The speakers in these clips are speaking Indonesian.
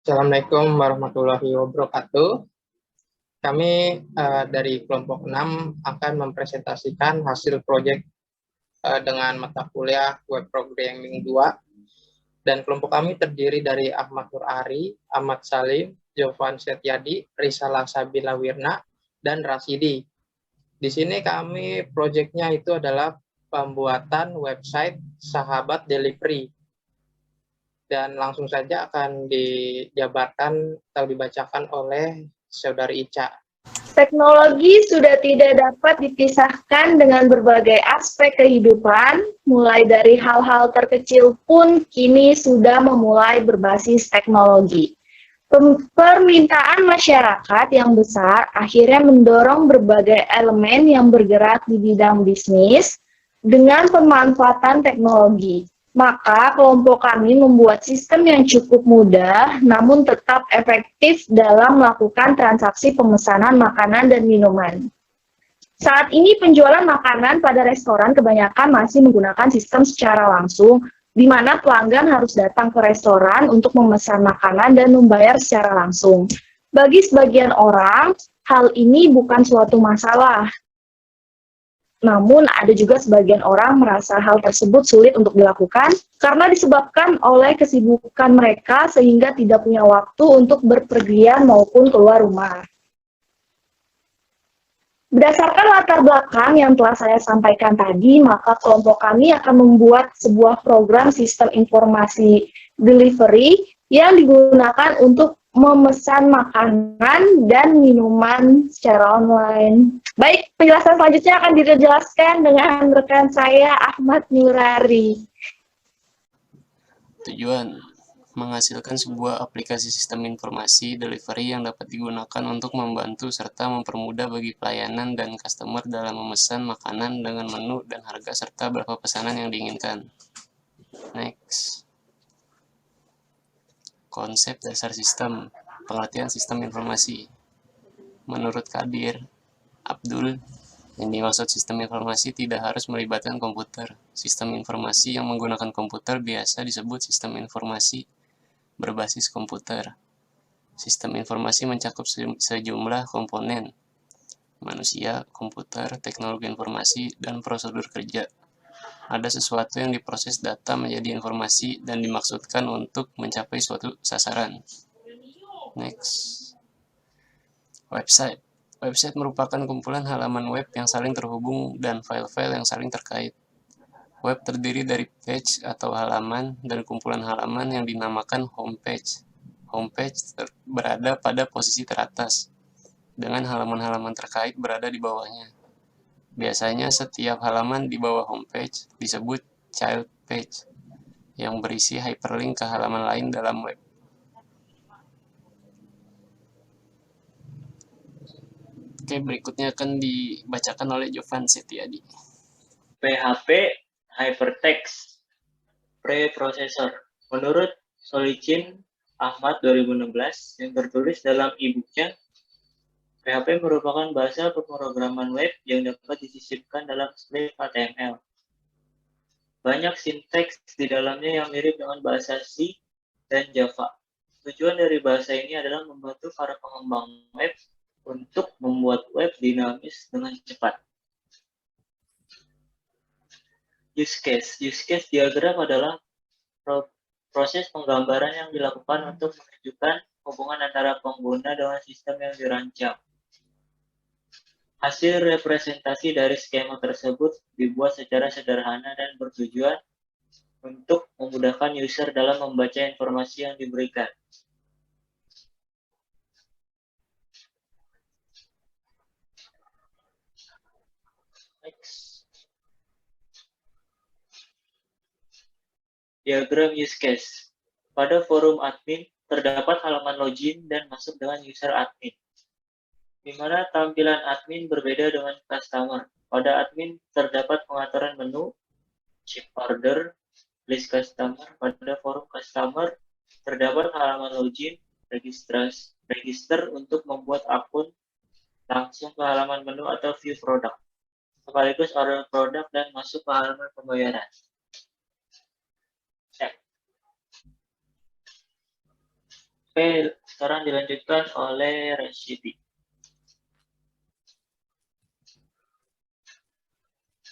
Assalamualaikum warahmatullahi wabarakatuh. Kami dari kelompok 6 akan mempresentasikan hasil proyek dengan mata kuliah Web Programming 2. Dan kelompok kami terdiri dari Ahmad Nur Ari, Ahmad Salim, Jovan Setiadi, Risalah Sabila Wirna, dan Rasidi. Di sini kami proyeknya itu adalah pembuatan website sahabat delivery. Dan langsung saja akan dijabarkan atau dibacakan oleh Saudari Ica. Teknologi sudah tidak dapat dipisahkan dengan berbagai aspek kehidupan, mulai dari hal-hal terkecil pun kini sudah memulai berbasis teknologi. Permintaan masyarakat yang besar akhirnya mendorong berbagai elemen yang bergerak di bidang bisnis dengan pemanfaatan teknologi. Maka kelompok kami membuat sistem yang cukup mudah namun tetap efektif dalam melakukan transaksi pemesanan makanan dan minuman. Saat ini penjualan makanan pada restoran kebanyakan masih menggunakan sistem secara langsung, di mana pelanggan harus datang ke restoran untuk memesan makanan dan membayar secara langsung. Bagi sebagian orang, hal ini bukan suatu masalah. Namun ada juga sebagian orang merasa hal tersebut sulit untuk dilakukan karena disebabkan oleh kesibukan mereka sehingga tidak punya waktu untuk berpergian maupun keluar rumah. Berdasarkan latar belakang yang telah saya sampaikan tadi, maka kelompok kami akan membuat sebuah program sistem informasi delivery yang digunakan untuk memesan makanan dan minuman secara online. Baik, penjelasan selanjutnya akan dijelaskan dengan rekan saya, Ahmad Nurari. Tujuan menghasilkan sebuah aplikasi sistem informasi delivery yang dapat digunakan untuk membantu serta mempermudah bagi pelayanan dan customer dalam memesan makanan dengan menu dan harga serta berapa pesanan yang diinginkan. Next. Konsep dasar sistem, pengertian sistem informasi. Menurut Kadir Abdul, yang dimaksud sistem informasi tidak harus melibatkan komputer. Sistem informasi yang menggunakan komputer biasa disebut sistem informasi berbasis komputer. Sistem informasi mencakup sejumlah komponen, manusia, komputer, teknologi informasi, dan prosedur kerja. Ada sesuatu yang diproses data menjadi informasi dan dimaksudkan untuk mencapai suatu sasaran. Next. Website. Website merupakan kumpulan halaman web yang saling terhubung dan file-file yang saling terkait. Web terdiri dari page atau halaman dan kumpulan halaman yang dinamakan homepage. Homepage berada pada posisi teratas, dengan halaman-halaman terkait berada di bawahnya. Biasanya setiap halaman di bawah homepage disebut child page, yang berisi hyperlink ke halaman lain dalam web. Oke, berikutnya akan dibacakan oleh Jovan Setiadi. PHP Hypertext Preprocessor. Menurut Solicin Ahmad 2016 yang tertulis dalam e-booknya, PHP merupakan bahasa pemrograman web yang dapat disisipkan dalam script HTML. Banyak sinteks di dalamnya yang mirip dengan bahasa C dan Java. Tujuan dari bahasa ini adalah membantu para pengembang web untuk membuat web dinamis dengan cepat. Use case. Use case diagram adalah proses penggambaran yang dilakukan untuk menunjukkan hubungan antara pengguna dengan sistem yang dirancang. Hasil representasi dari skema tersebut dibuat secara sederhana dan bertujuan untuk memudahkan user dalam membaca informasi yang diberikan. Next. Diagram use case. Pada forum admin terdapat halaman login dan masuk dengan user admin, di mana tampilan admin berbeda dengan customer. Pada admin terdapat pengaturan menu, ship order, list customer. Pada forum customer terdapat halaman login, register untuk membuat akun, langsung ke halaman menu atau view produk, sekaligus order produk dan masuk ke halaman pembayaran. Oke, sekarang dilanjutkan oleh Rashidi.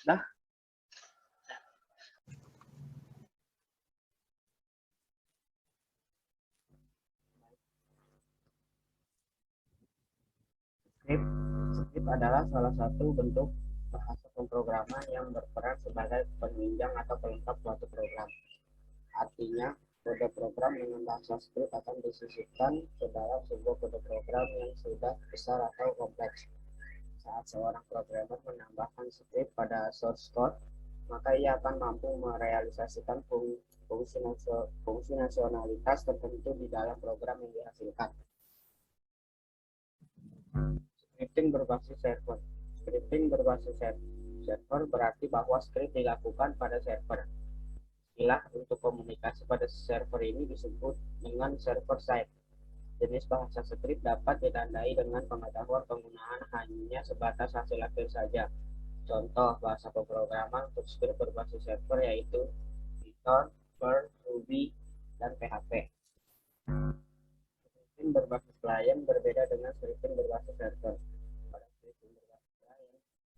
Nah, Script adalah salah satu bentuk bahasa pemrograman yang berperan sebagai penunjang atau pelengkap suatu program. Artinya, kode program dengan bahasa script akan disisipkan ke dalam sebuah kode program yang sudah besar atau kompleks. Saat seorang programmer menambahkan script pada source code, maka ia akan mampu merealisasikan fungsi nasionalitas tertentu di dalam program yang dihasilkan. Scripting berbasis server. Scripting berbasis server berarti bahwa script dilakukan pada server. Istilah untuk komunikasi pada server ini disebut dengan server side. Jenis bahasa script dapat ditandai dengan pengetahuan penggunaan hanya sebatas hasil akhir saja. Contoh bahasa pemrograman untuk script berbasis server yaitu Python, Perl, Ruby, dan PHP. Scripting berbasis klien berbeda dengan scripting berbasis server. Pada scripting berbasis klien,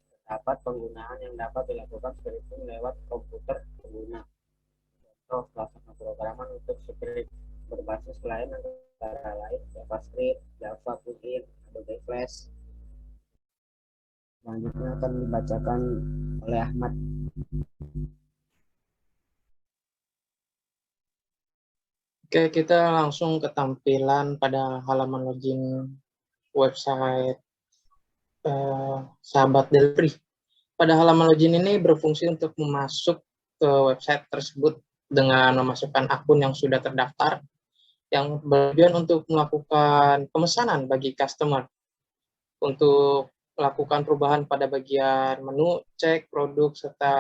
terdapat penggunaan yang dapat dilakukan scripting lewat komputer pengguna. Contoh bahasa pemrograman untuk script berbasis klien antara lain JavaScript, Java Plugin, Adobe Flash. Selanjutnya akan dibacakan oleh Ahmad. Oke, kita langsung ke tampilan pada halaman login website Sahabat Delivery. Pada halaman login ini berfungsi untuk masuk ke website tersebut dengan memasukkan akun yang sudah terdaftar, yang bertujuan untuk melakukan pemesanan bagi customer. Untuk melakukan perubahan pada bagian menu, cek produk, serta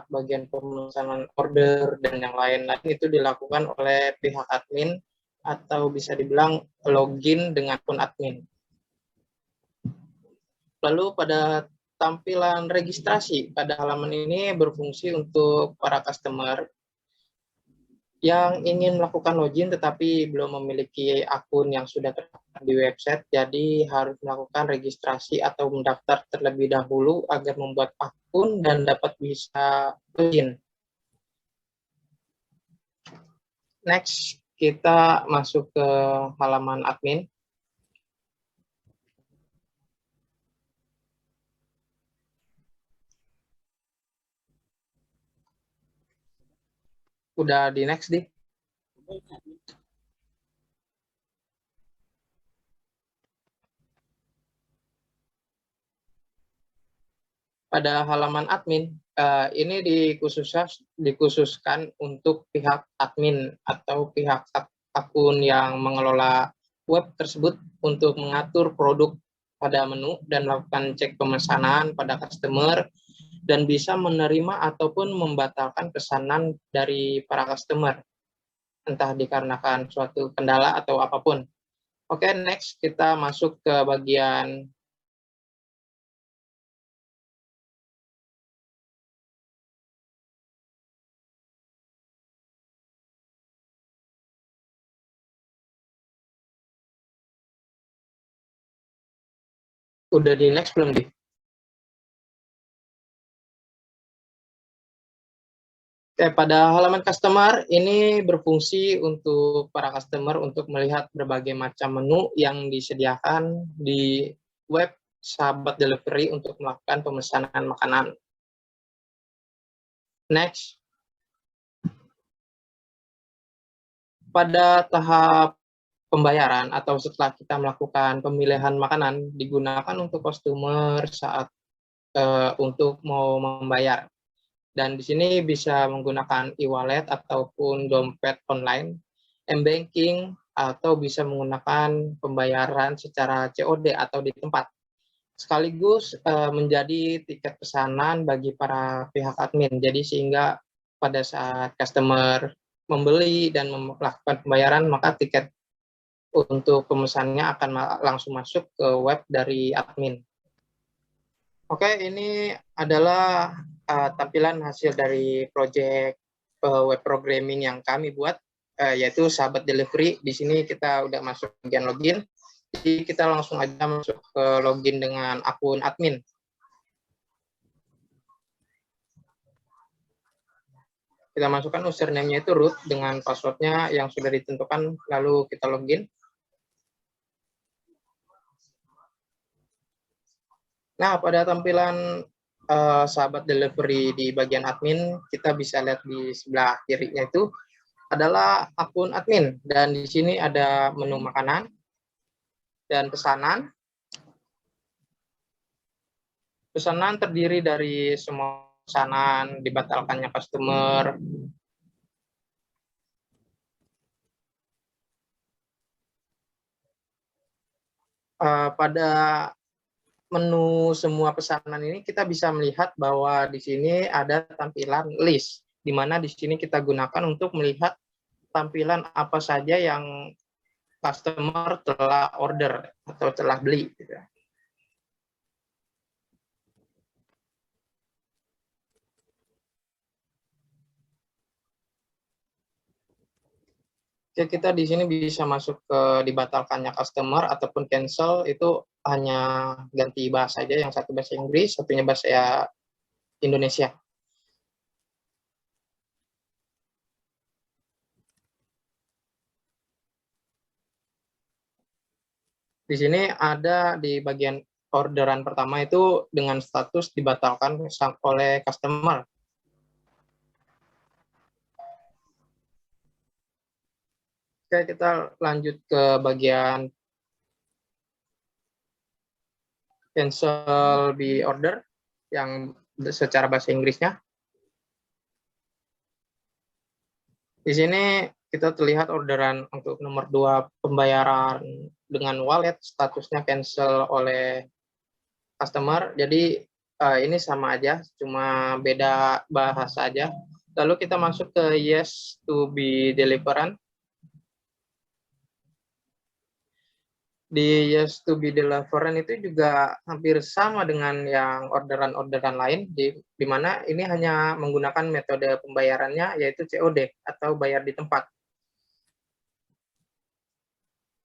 bagian pemesanan order, dan yang lain-lain itu dilakukan oleh pihak admin atau bisa dibilang login dengan akun admin. Lalu pada tampilan registrasi pada halaman ini berfungsi untuk para customer yang ingin melakukan login tetapi belum memiliki akun yang sudah terdaftar di website, jadi harus melakukan registrasi atau mendaftar terlebih dahulu agar membuat akun dan dapat bisa login. Next, kita masuk ke halaman admin. Udah di next, di. Pada halaman admin, ini dikhususkan untuk pihak admin atau pihak akun yang mengelola web tersebut untuk mengatur produk pada menu dan melakukan cek pemesanan pada customer dan bisa menerima ataupun membatalkan pesanan dari para customer, entah dikarenakan suatu kendala atau apapun. Oke, next kita masuk ke bagian udah di next belum, di? Oke, pada halaman customer ini berfungsi untuk para customer untuk melihat berbagai macam menu yang disediakan di web Sahabat Delivery untuk melakukan pemesanan makanan. Next. Pada tahap pembayaran atau setelah kita melakukan pemilihan makanan digunakan untuk customer saat untuk mau membayar. Dan di sini bisa menggunakan e-wallet ataupun dompet online, m-banking, atau bisa menggunakan pembayaran secara COD atau di tempat. Sekaligus menjadi tiket pesanan bagi para pihak admin. Jadi sehingga pada saat customer membeli dan melakukan pembayaran, maka tiket untuk pemesanannya akan langsung masuk ke web dari admin. Oke, ini adalah tampilan hasil dari proyek web programming yang kami buat. yaitu sahabat delivery. Di sini kita udah masuk bagian login. Jadi kita langsung aja masuk ke login dengan akun admin. Kita masukkan username-nya itu root dengan passwordnya yang sudah ditentukan, lalu kita login. Nah, pada tampilan sahabat delivery di bagian admin, kita bisa lihat di sebelah kirinya itu adalah akun admin. Dan di sini ada menu makanan dan pesanan. Pesanan terdiri dari semua pesanan, dibatalkannya customer, pada menu semua pesanan ini kita bisa melihat bahwa di sini ada tampilan list, di mana di sini kita gunakan untuk melihat tampilan apa saja yang customer telah order atau telah beli. Gitu. Oke, kita di sini bisa masuk ke dibatalkannya customer ataupun cancel, itu hanya ganti bahasa aja, yang satu bahasa Inggris, satunya bahasa Indonesia. Di sini ada di bagian orderan pertama itu dengan status dibatalkan oleh customer. Oke, kita lanjut ke bagian cancel the order yang secara bahasa Inggrisnya. Di sini kita terlihat orderan untuk nomor 2 pembayaran dengan wallet, statusnya cancel oleh customer. Jadi ini sama aja, cuma beda bahasa aja. Lalu kita masuk ke yes to be delivered. Di yes to be delivered itu juga hampir sama dengan yang orderan-orderan lain, di mana ini hanya menggunakan metode pembayarannya yaitu COD atau bayar di tempat.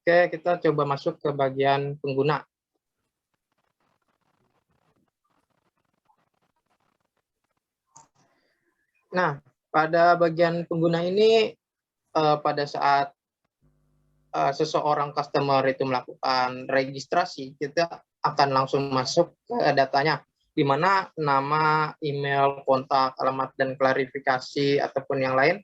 Oke, kita coba masuk ke bagian pengguna. Nah, pada bagian pengguna ini pada saat seseorang customer itu melakukan registrasi, kita akan langsung masuk ke datanya, di mana nama, email, kontak, alamat, dan klarifikasi ataupun yang lain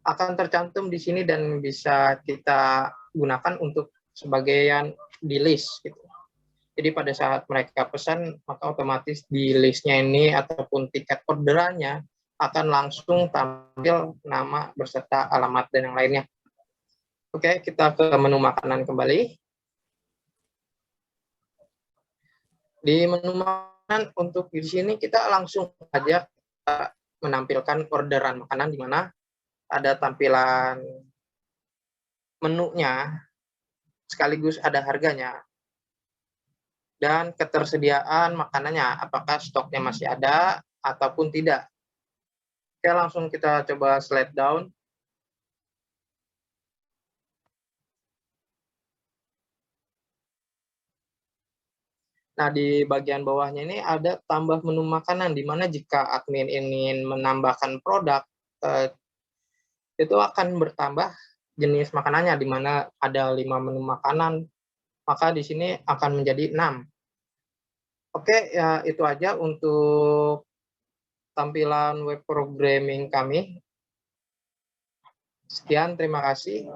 akan tercantum di sini dan bisa kita gunakan untuk sebagian di list. Gitu. Jadi pada saat mereka pesan, maka otomatis di listnya ini ataupun tiket orderannya akan langsung tampil nama beserta alamat dan yang lainnya. Oke, kita ke menu makanan kembali. Di menu makanan untuk di sini kita langsung saja menampilkan orderan makanan di mana ada tampilan menunya sekaligus ada harganya dan ketersediaan makanannya, apakah stoknya masih ada ataupun tidak. Oke, langsung kita coba slide down. Nah, di bagian bawahnya ini ada tambah menu makanan, di mana jika admin ingin menambahkan produk, itu akan bertambah jenis makanannya, di mana ada 5 menu makanan, maka di sini akan menjadi 6. Oke, ya itu aja untuk tampilan web programming kami. Sekian, terima kasih.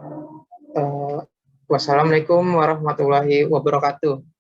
Wassalamualaikum warahmatullahi wabarakatuh.